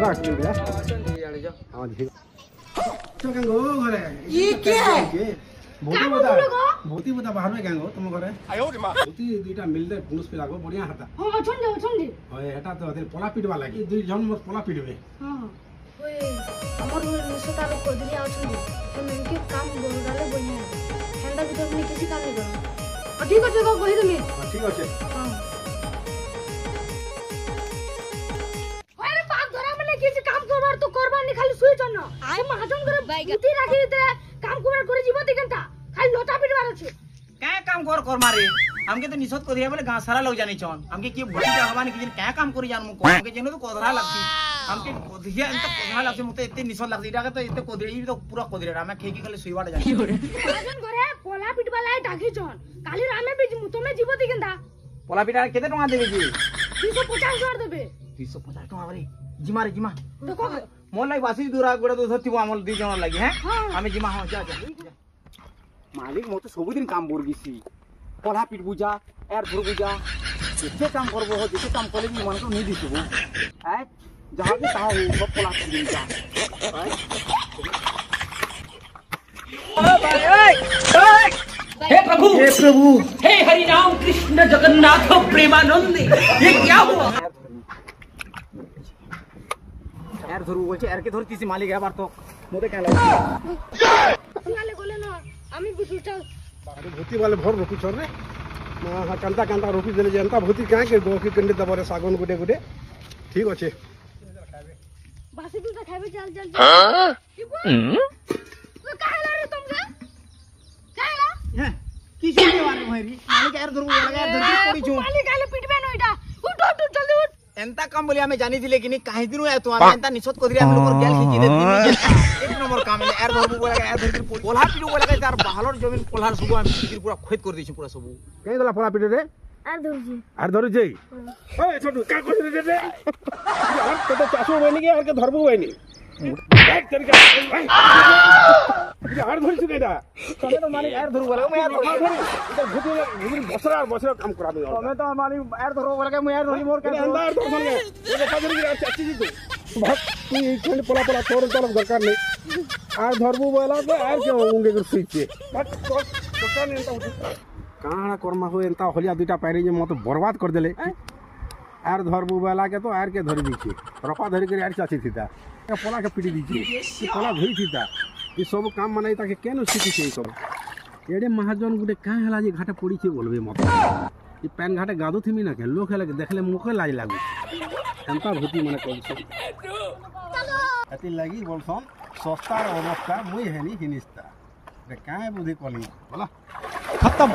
बाबा आके जा जाने जा हां ठीक तो गंगो घरे ये क्या है भूति बता बाहर में गंगो तुम घरे आयो रे मां भूति दुईटा मिलदे पुलिस पे लागो बढ़िया हता हां अछन जी ओए एटा तो अदे पोला पिटवा लागी दुई जन मत पोला पिटबे हां ओए हमर निशता रो कोदरी अछन तो इनके काम बोलगाले बढ़िया ठंडा भी तो अपनी किसी काम नहीं करो ठीक है जगह कहि देमी ठीक আছে हां अरे बाप धरा मने किसी काम करबार तो करबार नहीं खाली सुई जन आय महाजन करे बुद्धि राखी दे काम करबार करे जीव दिगंता खाली लोटा पिटवार अछि क्या काम कर मारे हमके तो निशत को दिया बोले गांव सारा लोग जाने चौन हमके की भूति का हवाने की क्या काम करी जान मुको हमके जेनो तो कोधरा लगती हमके कोधिया अंत कोधरा लगती मुते इतने निशत लगती इटा तो इतने कोधरी तो पूरा कोधरी रामे खेकी खाली सुईवाट जाने महाजन करे पोला पिटवाला डाकी जन काली रामे भी मुतो में जीव दिगंता पोला पिटा केते टका देबे जी 250 जोर देबे 250 टका बारे जिमा रे जिमा देखो मोन लाई बासी दूरा गोड़ा दूसर थिबो हमल दी जन लागि हैं हमें जिमा हो जा मालिक मते सब दिन काम बोर गिसी पोला पिट बुजा एर धुर बुजा जेते काम करबो हो जेते काम करले भी मन को नहीं दिसबो ए जहां भी कहा हो सब पोला पिट बुजा हे प्रभु हे हरि राम कृष्ण जगन्नाथ प्रेमानंद ये क्या हुआ यार धरू बोलছে यार के धरती से मालिक है बार तो मोते क्या लगे नाले बोले ना আমি বুঝুটা अरे भूति वाले भर रोकी छोड़ रे हां कांता कांता रोकी देले जनता भूति काहे के गोकी कंडे दबरे सागन गुडे गुडे ठीक अछि बासी दूध खाबे चल चल हां तो काहेला रे तुमसे काहेला हैं की सुनने वाले भैरी मालिक यार धरू बोला यार धरती पड़ी छु मालिक आले पिटबे न इटा उठ उठ जल्दी उठ एंता काम बोली हमें जानी दिले कि नहीं काहे दिनु है तो हमें एंता निशत को दिले हम लोग गेल खींची दे दिन एक नंबर काम है यार धरू बोला यार धरती पोला पिटू बोला यार बाहर जमीन पोला सुबह हम फिर पूरा खोद कर दी पूरा सब कहीं गला पोला पिटे रे आर धरू जई ओए छोटू का कर रे रे यार तो चासो बनी के यार के धरबो बनी एक तरीका यार धरू सुकेदा तने तो मालिक यार धरू बोला मैं यार धरू इधर भूति बसरा बसरा काम करा दे तने तो मालिक यार धरू बोला मैं यार धरू मोर के अंदर तो सुन ले ये देखा जल्दी चाची जी को बहुत तू इखंड पोला पोला तोर तलब दरकार नहीं आर धरबो बोला के आर के उंगे कर सुइचे बट तो नहीं तो काना कर्मा हो एंता होलिया दुटा पैरी जे मत बर्बाद कर देले आर धरबो बोला के तो आर के धर दीछे रपा धरी के आर चाची थीता पोला के पिटी दीछे ये पोला धरी थीता ये सब काम मनाई ताके केनो सीखी छे सब एडे महाजन गुटे का हला जे घाटे पड़ी छे बोलबे मत ये पैन घाटे गादो थीमी ना के लोग हेले देखले मुखे लाज लागू एंता भूति माने कोन छे अति लगी बोलसन सस्ता अवस्था मुई हेनी हिनिस्ता रे काहे बुद्धि कोली बोला खत्म।